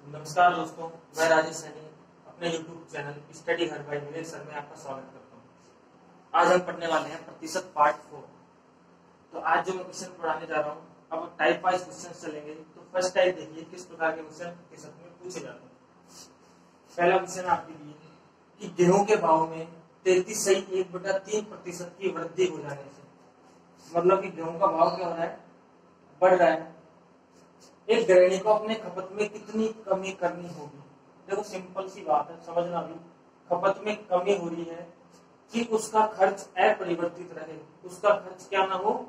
नमस्कार दोस्तों, मैं राजेश सैनी अपने YouTube चैनल स्टडी घर बाय विवेक सर में आपका स्वागत करता हूँ। आज हम पढ़ने वाले हैं प्रतिशत पार्ट 4। तो आज जो मैं क्वेश्चन पढ़ाने जा रहा हूँ, अब टाइप वाइज क्वेश्चन चलेंगे। तो फर्स्ट टाइप देखिए किस प्रकार के क्वेश्चन प्रतिशत में पूछे जाते हैं। पहला क्वेश्चन आपके लिए कि गेहूं के भाव में 33.1/3% की वृद्धि हो जाने से, मतलब कि गेहूं का भाव क्या हो रहा है, बढ़ रहा है। एक गृहिणी को अपने खपत में कितनी कमी करनी होगी। देखो सिंपल सी बात है, समझना भी। खपत में कमी हो रही है कि उसका खर्च अपरिवर्तित रहे, उसका खर्च क्या ना हो,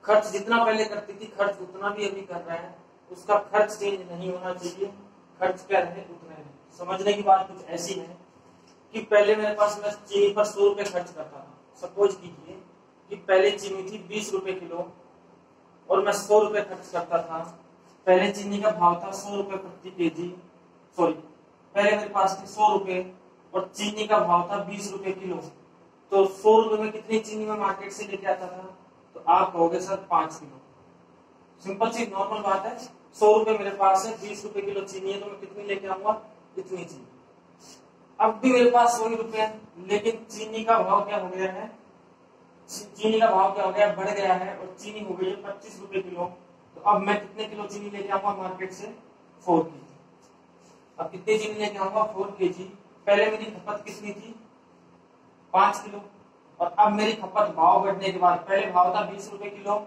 खर्च जितना पहले करती थी खर्च उतना भी अभी कर रहा है, उसका खर्च चेंज नहीं होना चाहिए, खर्च क्या रहे उतना रहे। समझने की बात कुछ ऐसी है कि पहले मेरे पास मैं चीनी पर 100 रुपए खर्च करता था। सपोज कीजिए कि पहले चीनी थी 20 रुपए किलो और मैं 100 रुपए खर्च करता था। पहले चीनी का भाव था 100 रुपए प्रति केजी, सॉरी पहले मेरे पास थे 100 रुपए और चीनी का भाव था 20 रुपए किलो। तो 100 रुपए में कितनी चीनी में मार्केट से लेके आता था, तो आप कहोगे सर 5 किलो। सिंपल सी नॉर्मल बात है, 100 रुपए मेरे पास है, 20 रुपए किलो चीनी है, तो मैं कितनी लेके आऊंगा, इतनी चीनी। अब भी मेरे पास 100 रुपए है, लेकिन चीनी का भाव क्या हो गया है, चीनी का भाव क्या हो गया, बढ़ गया है और चीनी हो गई है 25 रुपए किलो। तो अब मैं कितने किलो चीनी लेके आऊंगा मार्केट से, 4 केजी। अब कितनी चीनी लेके आऊंगा, 4 केजी। पहले मेरी खपत कितनी थी, 5 किलो, और अब मेरी खपत भाव बढ़ने के बाद, पहले भाव था 20 रुपए किलो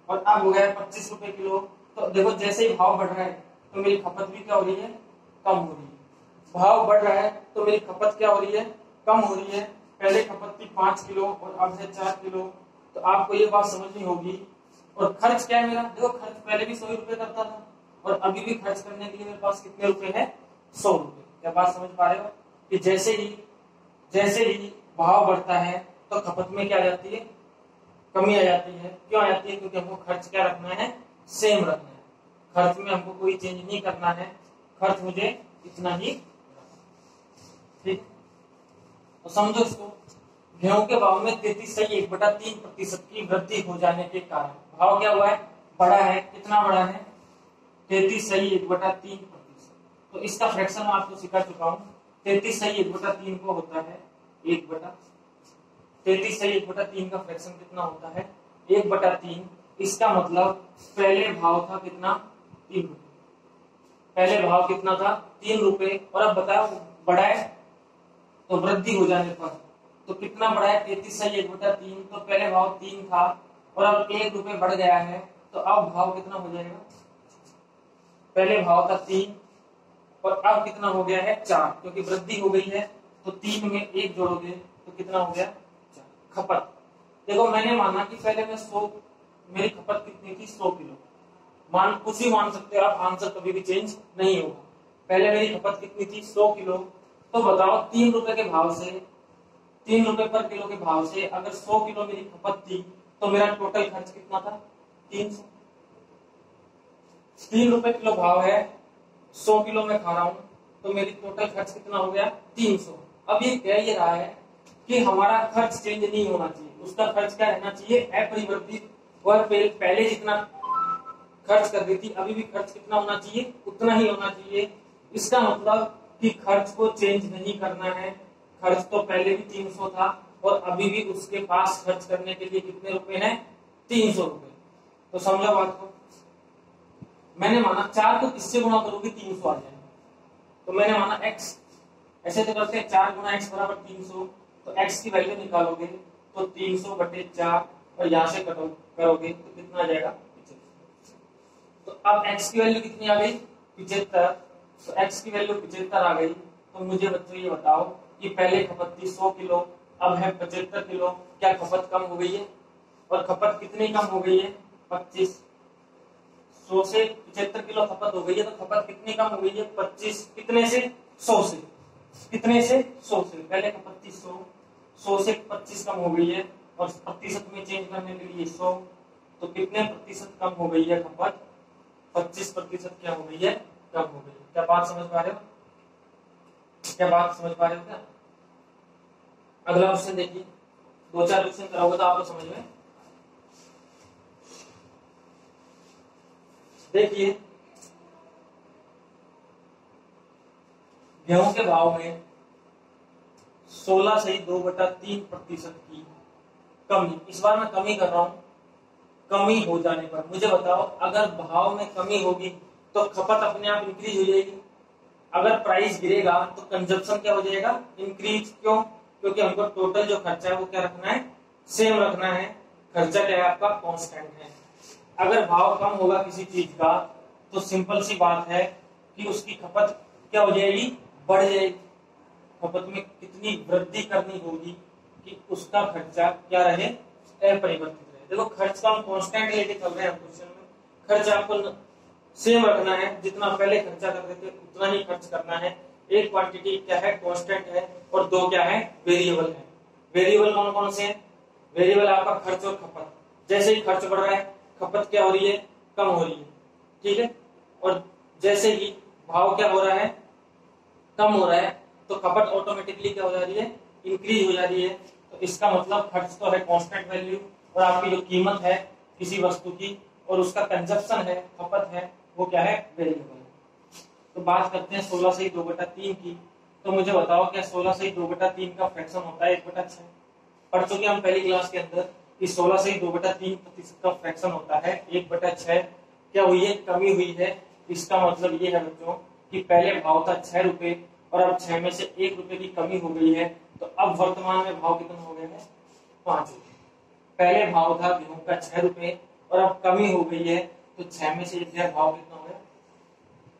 और अब हो गया 25 रुपए किलो। तो देखो जैसे ही भाव बढ़ रहा है तो मेरी खपत भी क्या हो रही है, कम हो रही है। भाव बढ़ रहा है तो मेरी खपत क्या हो रही है, कम हो रही है। पहले खपत थी 5 किलो और अब है 4 किलो। तो आपको ये बात समझनी होगी। और खर्च क्या है मेरा, देखो खर्च पहले भी 100 रुपए करता था और अभी भी खर्च करने के लिए मेरे पास कितने रुपए हैं, 100 रुपए। क्या बात समझ पा रहे हो कि जैसे ही भाव बढ़ता है तो खपत में क्या आ जाती है, कमी आ जाती है। क्यों आ जाती है, क्योंकि हमको खर्च क्या रखना है, सेम रखना है। खर्च में हमको कोई चेंज नहीं करना है, खर्च मुझे इतना ही, ठीक। तो समझो इसको, गेहूं के भाव में 33.1/3% की वृद्धि हो जाने के कारण भाव क्या हुआ है, बढ़ा है। कितना बढ़ा है, 33.1/3%। तो इसका फ्रैक्शन मैं आपको सिखा चुका हूं। 33.1/3 को होता है 33.1/3 का फ्रैक्शन कितना होता है, 1/3। इसका मतलब पहले भाव था कितना, 3 रुपए। पहले भाव कितना था, 3 रुपए, और अब बताओ बढ़ा है तो वृद्धि हो जाने पर तो कितना बढ़ा है, 33.1/3। तो पहले भाव 3 था और अब 1 रुपए बढ़ गया है, तो अब भाव कितना हो जाएगा, पहले भाव था 3 और अब कितना हो गया है, 4, क्योंकि वृद्धि हो गई है। तो 3 में 1 जोड़ोगे तो कितना हो गया, 4। खपत देखो, मैंने माना कि पहले मैं 100, मेरी खपत कितनी थी, 100 किलो। कुछ भी मान सकते हो आप, आंसर कभी भी चेंज नहीं होगा। पहले मेरी खपत कितनी थी, 100 किलो। तो बताओ 3 रुपए के भाव से, 3 रुपए पर किलो के भाव से अगर 100 किलो मेरी खपत थी तो मेरा टोटल खर्च कितना था, 300। 3 रुपए किलो भाव है, 100 किलो में खा रहा हूं, तो मेरी टोटल खर्च कितना हो गया, 300। अब ये कह ये रहा है कि हमारा खर्च चेंज नहीं होना चाहिए, उसका खर्च क्या रहना चाहिए, अपरिवर्तित। वह पहले जितना खर्च कर रही थी अभी भी खर्च कितना होना चाहिए, उतना ही होना चाहिए। इसका मतलब कि खर्च को चेंज नहीं करना है। खर्च तो पहले भी 300 था और अभी भी उसके पास खर्च करने के लिए कितने रुपए हैं, 300 रुपए। तो समझो बात को, मैंने माना 4 को किससे गुणा करोगे, 300 आ जाएगा। तो मैंने माना x, ऐसे तो करते हैं 4 गुणा x बराबर 300। तो x की वैल्यू निकालोगे तो 300/4 और यहां से करोगे तो कितना आ जाएगा, 75। तो अब x की वैल्यू कितनी आ गई, 75। तो x की वैल्यू 75 आ गई। तो मुझे बच्चों ये बताओ कि पहले खपत थी 100 किलो, अब है 75 किलो। क्या खपत कम हो गई है, और खपत कितनी कम हो गई है, 25। 100 से 75 किलो खपत हो गई है, तो खपत कितनी कम हो गई है, 25। कितने से, 100 से। कितने से, 100 से। पहले खपत थी 100, 100 से 25 कम हो गई है, और प्रतिशत में चेंज करने के लिए 100। तो कितने प्रतिशत कम हो गई है खपत, 25% क्या हो गई है, कम हो गई है। क्या बात समझ पा रहे हो, क्या बात समझ पा रहे हो क्या। अगला क्वेश्चन देखिए, 2-4 क्वेश्चन कराओगे तो आपको समझ में। देखिए गेहूं के भाव में 16.2/3% की कमी। इस बार मैं कमी कर रहा हूं, कमी हो जाने पर मुझे बताओ, अगर भाव में कमी होगी तो खपत अपने आप इंक्रीज हो जाएगी, अगर प्राइस गिरेगा तो कंजप्शन क्या हो जाएगा, इंक्रीज। क्यों? क्योंकि हमको टोटल जो खर्चा है वो क्या रखना है, सेम रखना है, खर्चा क्या है आपका, कांस्टेंट है। अगर भाव कम होगा किसी चीज का तो सिंपल सी बात है कि उसकी खपत क्या हो जाएगी, बढ़ जाएगी। खपत में कितनी वृद्धि करनी होगी कि उसका खर्चा क्या रहे, अपरिवर्तित रहे। देखो खर्च का हम कांस्टेंट लेके चल रहे हैं क्वेश्चन में, खर्च आपको सेम रखना है, जितना पहले खर्चा करते थे उतना ही खर्च करना है। एक क्वांटिटी क्या है, कांस्टेंट है, और दो क्या है, वेरिएबल है। वेरिएबल कौन कौन से हैं, वेरिएबल आपका खर्च और खपत। जैसे ही खर्च बढ़ रहा है खपत क्या हो रही है, कम हो रही है, ठीक है। और जैसे ही भाव क्या हो रहा है, कम हो रहा है, तो खपत ऑटोमेटिकली क्या हो जा रही है, इंक्रीज हो जा रही है। तो इसका मतलब खर्च तो है कांस्टेंट वैल्यू, और आपकी जो कीमत है किसी वस्तु की और उसका कंजप्शन है, खपत है, वो क्या है, वेरिएबल। तो बात करते हैं 16/2/3 की। तो मुझे बताओ क्या 16/2/3 का फ्रैक्शन होता है 1/6? पढ़ चुके हम पहली क्लास के अंदर कि 16/2/3% का फ्रैक्शन होता है 1/6। क्या हुई है, कमी हुई है। इसका मतलब ये है बच्चों कि पहले भाव था 6 रुपए और अब 6 में से 1 रुपए की कमी हो गई है, तो अब वर्तमान में भाव कितना हो गया है, 5 रुपए। पहले भाव था गेहूं का 6 रुपए और अब कमी हो गई है, तो 6 में से 1 गया, भाव कितना हो गया,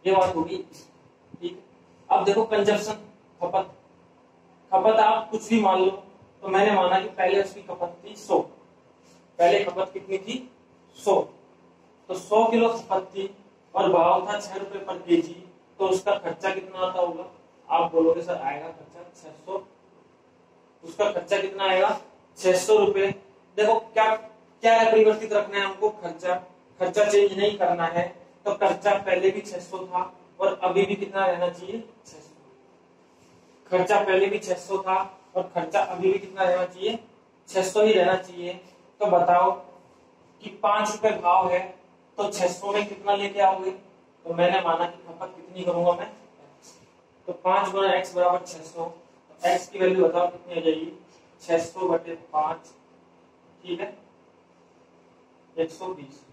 ये बात होगी, ठीक। अब देखो कंजप्शन, खपत। खपत आप कुछ भी मान लो, तो मैंने माना कि पहले उसकी खपत थी 100, पहले खपत कितनी थी, 100, तो 100 किलो खपत थी और भाव था 6 रुपए पर केजी, तो उसका खर्चा कितना आता होगा, आप बोलोगे सर आएगा खर्चा 600, उसका खर्चा कितना आएगा, 600 रुपए। देखो क्या क्या है, परिवर्तित रखना है हमको, खर्चा, खर्चा चेंज नहीं करना है। तो खर्चा पहले भी 600 था और अभी भी कितना रहना चाहिए, 600। खर्चा पहले भी 600 था और खर्चा अभी भी कितना रहना चाहिए, 600 ही रहना चाहिए। तो बताओ कि 5 रुपए भाव है तो 600 में कितना लेके आओगे, तो मैंने माना कि खपत कितनी करूंगा मैं, तो 5 गुना x बराबर 600, तो x की वैल्यू बताओ कितनी आ जाएगी, 600/5, ठीक है, 120।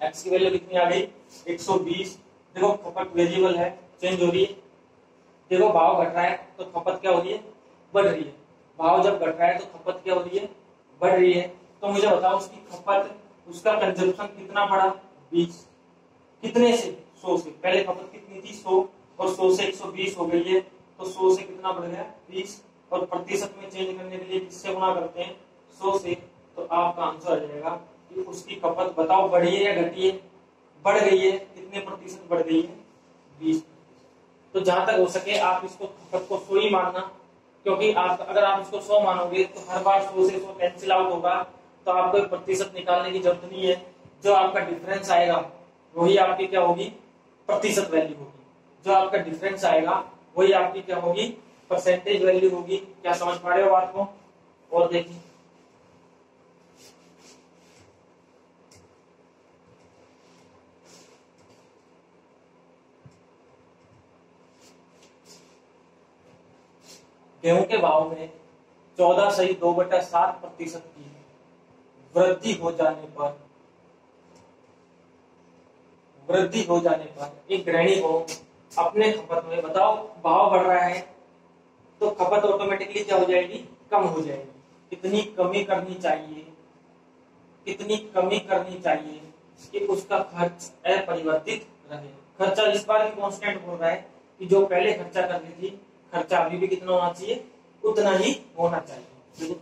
x की वैल्यू कितनी आ गई, 120। देखो खपत वेरिएबल है, चेंज हो रही है। देखो भाव घट रहा है तो खपत क्या हो रही है, बढ़ रही है। भाव जब घट रहा है तो खपत क्या हो रही है, बढ़ रही है। तो मुझे बताओ उसकी खपत, उसका कंजप्शन कितना बढ़ा, 20। कितने से, 100 से। पहले खपत कितनी थी, 100, और 100 से 120 हो गई है, तो 100 से कितना बढ़ गया, 20। और प्रतिशत में चेंज करने के लिए किससे गुणा करते हैं, 100 से। तो आपका आंसर आ जाएगा कि उसकी खपत बताओ बढ़ी है या घटी है, बढ़ गई है। कितने प्रतिशत बढ़ गई है, 20। तो जहां तक हो सके आप इसको खपत को 100 ही मानना, क्योंकि आप अगर आप इसको 100 मानोगे तो हर बार 100 से 100 कैंसिल आउट होगा, तो आपको एक प्रतिशत निकालने की जरूरत नहीं है। जो आपका डिफरेंस आएगा वही आपकी क्या होगी, प्रतिशत वैल्यू होगी। जो आपका डिफरेंस आएगा वही आपकी क्या होगी, परसेंटेज वैल्यू होगी। क्या समझ पा रहे हो बात को? और देखिए गेहूं के भाव में 14.2/7% की वृद्धि हो जाने पर एक गृहिणी को अपने खपत में, बताओ भाव बढ़ रहा है तो खपत ऑटोमेटिकली क्या हो जाएगी, कम हो जाएगी। कितनी कमी करनी चाहिए, कितनी कमी करनी चाहिए कि उसका खर्च अपरिवर्तित रहे। खर्चा इस बार भी कांस्टेंट हो रहा है कि जो पहले खर्चा कर रही थी, खर्चा अभी भी कितना होना चाहिए, उतना ही होना चाहिए।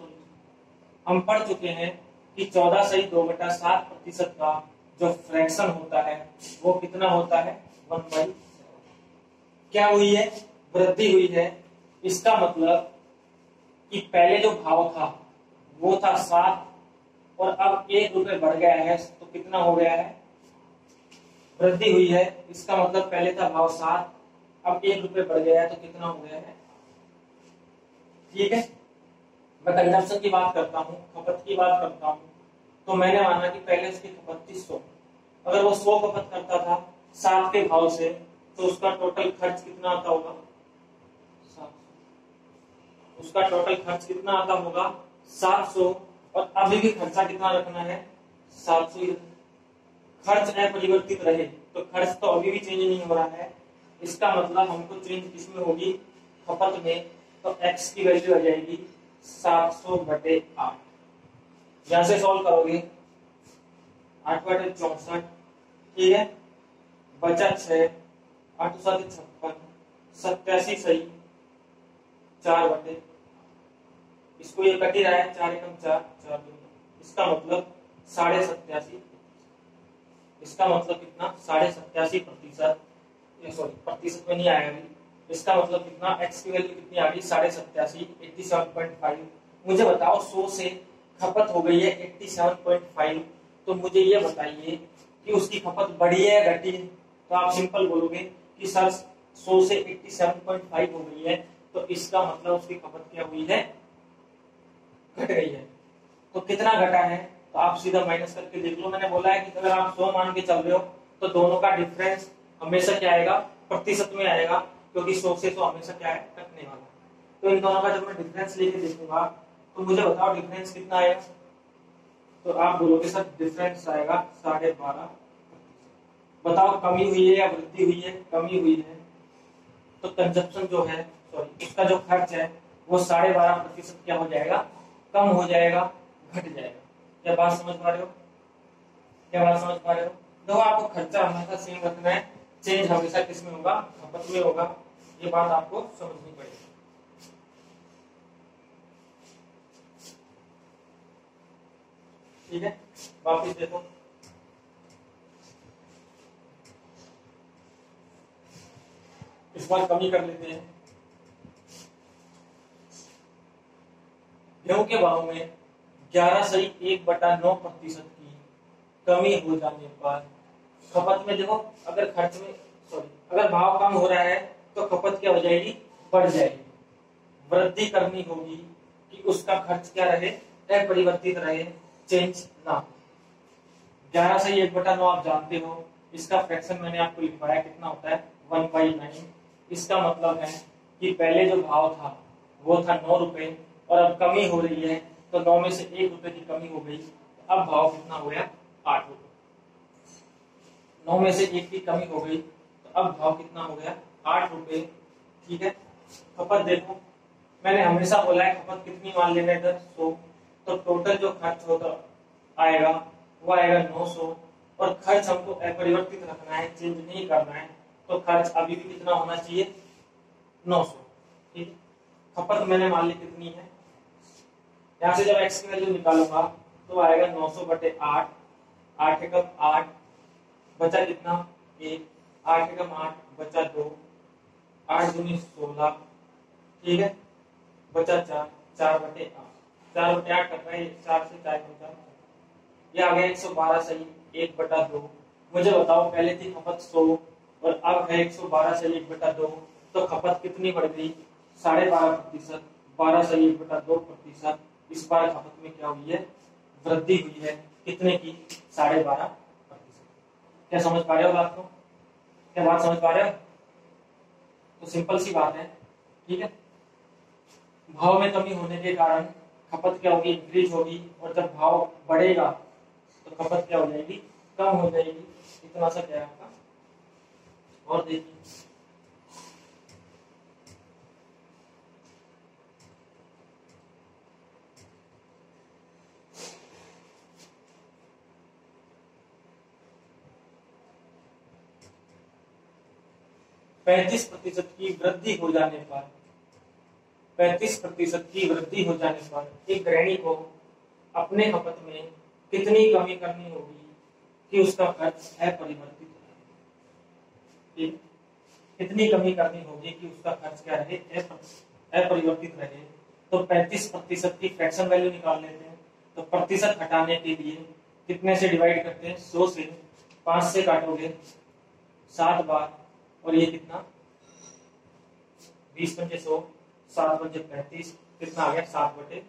हम पढ़ चुके हैं कि 14.2/7% का जो फ्रैक्शन होता है वो कितना होता है, 1/7। क्या हुई है, वृद्धि हुई है। इसका मतलब कि पहले जो भाव था वो था 7 और अब 1 रुपए बढ़ गया है, तो कितना हो गया है, वृद्धि हुई है। इसका मतलब पहले था भाव 7, अब 1 रुपए बढ़ गया है, तो कितना हो गया है, ठीक है। मैं कंजप्शन की बात करता हूँ, खपत की बात करता हूँ। तो मैंने माना कि पहले उसकी खपत थी 100, अगर वो 100 खपत करता था 7 के भाव से, तो उसका टोटल खर्च कितना आता होगा, उसका टोटल खर्च कितना आता होगा 700, और अभी भी खर्चा कितना रखना है 700 ही। खर्च अपरिवर्तित रहे तो खर्च तो अभी भी चेंज नहीं हो रहा है, इसका मतलब हमको चेंज किसमें होगी, खपत में। तो x की वैल्यू आ जाएगी 700/8। यहां से सॉल्व करोगे 8/64, ठीक है, बचा 6, 8×7 = 56, 87 सही, 4/, इसको ये कट ही रहा है, 4 एकम 4, 4 दूनी, इसका मतलब 87.5। इसका मतलब कितना 87.5%, सॉरी प्रतिशत में नहीं आया अभी, इसका मतलब कितना x की वैल्यू कितनी आ गई 87.5, 87.5। मुझे बताओ 100 से खपत हो गई है 87.5, तो मुझे ये बताइए कि उसकी खपत बढ़ी है या घटी है। तो आप सिंपल बोलोगे कि सर 100 से 87.5 हो गई है, तो इसका मतलब उसकी खपत क्या हुई है, घट गई है। तो कितना घटा है, तो आप सीधा माइनस करके देख लो। मैंने बोला है कि अगर आप 100 मान के चल रहे हो तो दोनों का डिफरेंस हमेशा क्या आएगा, प्रतिशत में आएगा, क्योंकि 100 से तो हमेशा क्या है, कटने वाला। तो इन दोनों का जब मैं डिफरेंस लेके देखूंगा तो मुझे बताओ डिफरेंस कितना आएगा। तो आप बोलोगे सर डिफरेंस आएगा 12.5। बताओ कमी हुई है या वृद्धि हुई है, कमी हुई है। तो कंजप्शन जो है, सॉरी उसका जो खर्च है वो 12.5% क्या हो जाएगा, कम हो जाएगा, घट जाएगा। क्या बात समझ पा रहे हो, क्या बात समझ पा रहे हो। देखो आपको खर्चा हमेशा सेम रखना है, चेंज हमेशा किसमें होगा, खपत में होगा, ये बात आपको समझनी पड़ेगी। ठीक है, वापिस देखो, इस बार कमी कर लेते हैं। गेहूं के भाव में 11.1/9% की कमी हो जाने पर खपत में, देखो अगर खर्च में, सॉरी अगर भाव कम हो रहा है तो खपत क्या हो जाएगी, बढ़ जाएगी। वृद्धि करनी होगी कि उसका खर्च क्या रहे, अपरिवर्तित रहे, चेंज ना हो। 11/1/9 आप जानते हो, इसका फ्रैक्शन मैंने आपको लिखवाया कितना होता है 1/9। इसका मतलब है कि पहले जो भाव था वो था 9 रुपए, और अब कमी हो रही है तो 9 में से 1 रुपए की कमी हो गई, तो अब भाव कितना हो गया 8 रुपए। 9 में से 1 की कमी हो गई तो अब भाव कितना हो गया 8 रुपए। ठीक है, खपत देखो मैंने हमेशा बोला है खपत कितनी मान लेना इधर 100, तो टोटल जो खर्च होगा आएगा वो आएगा 900, और खर्च हमको अपरिवर्तित रखना है, चेंज नहीं करना है, तो खर्च अभी भी कितना होना चाहिए 900। ठीक, खपत मैंने मान ली कितनी है, यहाँ से जब x की वैल्यू निकालूंगा तो आएगा 900/8, 8 एकम 8, बचा कितना 1, 8 एकम 8 बचा 2, 8 दूनी 16, ठीक है, बचा 4, 4/8, 4/8 कर रहे हैं, 4 से 4 कम 4, ये आ गया 112 सही, 1/2। मुझे बताओ पहले थी खपत 100 और अब है 112 सही 1/2, तो खपत कितनी बढ़ गई 12.5%, 12 सही 1/2%। इस बार खपत में क्या हुई है, वृद्धि हुई है, कितने की 12.5%। क्या समझ पा रहे हो बात को, क्या बात समझ पा रहे हो। तो सिंपल सी बात है, ठीक है, भाव में कमी होने के कारण खपत क्या होगी, इंक्रीज होगी, और जब भाव बढ़ेगा तो खपत क्या हो जाएगी, कम हो जाएगी। इतना सा क्या है आपका, और देखिए 35% की वृद्धि हो जाने पर, 35% की वृद्धि हो जाने पर एक गृहिणी को अपने खपत में कितनी कमी करनी होगी कि उसका खर्च अपरिवर्तित रहे। कितनी कमी करनी होगी कि उसका खर्च क्या रहे, अपरिवर्तित रहे। तो 35% की फ्रैक्शन वैल्यू निकाल लेते हैं। तो प्रतिशत हटाने के लिए कितने से डिवाइड करते हैं, 100 से, 5 से काटोगे 7 बार, और ये कितना 20 पंजे 100, 7 पंजे 35, कितना आ गया 7/20।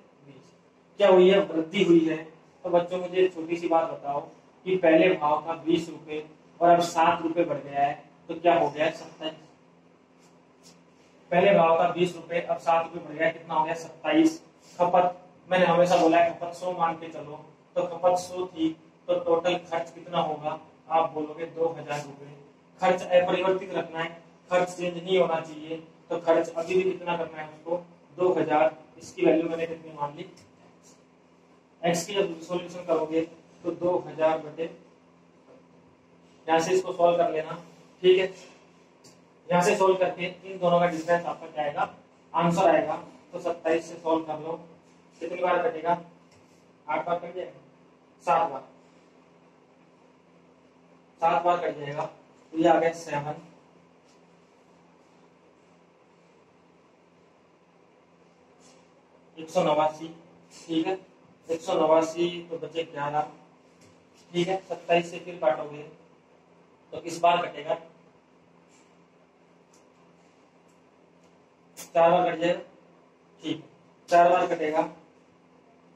क्या हुई है, वृद्धि हुई है। तो बच्चों मुझे छोटी सी बात बताओ कि पहले भाव था 20 रुपए और अब 7 रुपए बढ़ गया है, तो क्या हो गया 27। पहले भाव था 20 रुपए, अब 7 रुपए बढ़ गया, कितना हो गया 27। खपत मैंने हमेशा बोला है खपत 100 मान के चलो, तो खपत 100 थी, तो टोटल खर्च कितना होगा, आप बोलोगे 2000 रुपए। खर्च अपरिवर्तित रखना है, खर्च चेंज नहीं होना चाहिए, तो खर्च अभी भी कितना करना है उसको 2000। इसकी वैल्यू मैंने कितनी मान ली, एक्स की जब सॉल्यूशन करोगे तो 2000 बटे, यहां से इसको सॉल्व कर लेना, ठीक है। यहां से सॉल्व करके इन दोनों का डिफरेंस आपका क्या आएगा, आंसर आएगा। तो 27 से सॉल्व कर लो, कितनी बार कटेगा, 8 बार कट जाएगा, 7 बार, 7 बार कट जाएगा, तो ये आ गया 7, 189, ठीक है। 189 तो बचे 11, ठीक है। 27 से फिर काटोगे तो इस बार कटेगा, 4 बार कट जाएगा, ठीक, 4 बार कटेगा,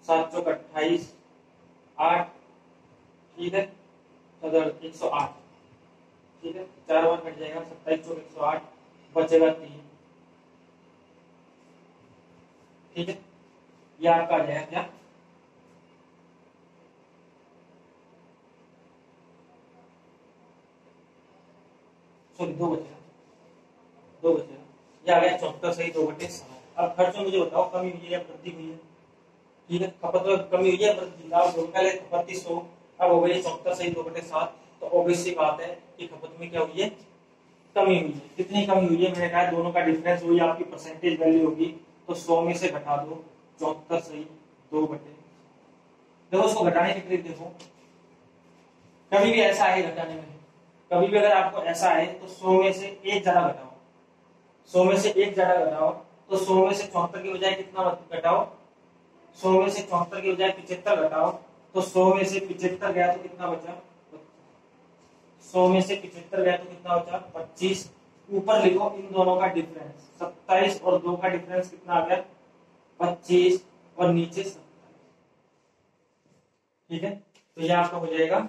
7 चौक 28, 8, ठीक है, 108, ठीक है। 4 बार कट जाएगा, 27 चौक 108, बचेगा 3, ठीक है। ये आपका आ जाएगा क्या, सॉरी 2 बचेगा, 2 बचेगा, ये आ गया 74 सही 2/7। अब खर्च में मुझे बताओ कमी हुई है या वृद्धि हुई है, ठीक है। खपत में कमी हुई है वृद्धि, आप पहले खपत थी 100, अब हो गई 74 सही 2/7, तो ऑब्वियस सी बात है कि खपत में क्या हुई है, कमी हुई है। कितनी कमी हुई है, मैंने कहा दोनों का डिफरेंस वही आपकी परसेंटेज वैल्यू होगी, तो 100 में से घटा दो 74 सही 2/, देखो उसको घटाने की ट्रिक देखो, कभी भी ऐसा है घटाने में, कभी भी अगर आपको ऐसा है तो 100 में से 1 ज्यादा घटाओ, 100 में से 1 ज्यादा घटाओ, तो 100 में से 74 की बजाय कितना घटाओ, 100 में से 74 की बजाय 75 घटाओ, तो 100 में से 75 गया तो कितना बचा, 100 में से 75 गया तो कितना बचा 25। ऊपर लिखो इन दोनों का डिफरेंस, 27 और 2 का डिफरेंस कितना आ गया 25, और नीचे 27, ठीक है। तो ये आपका हो जाएगा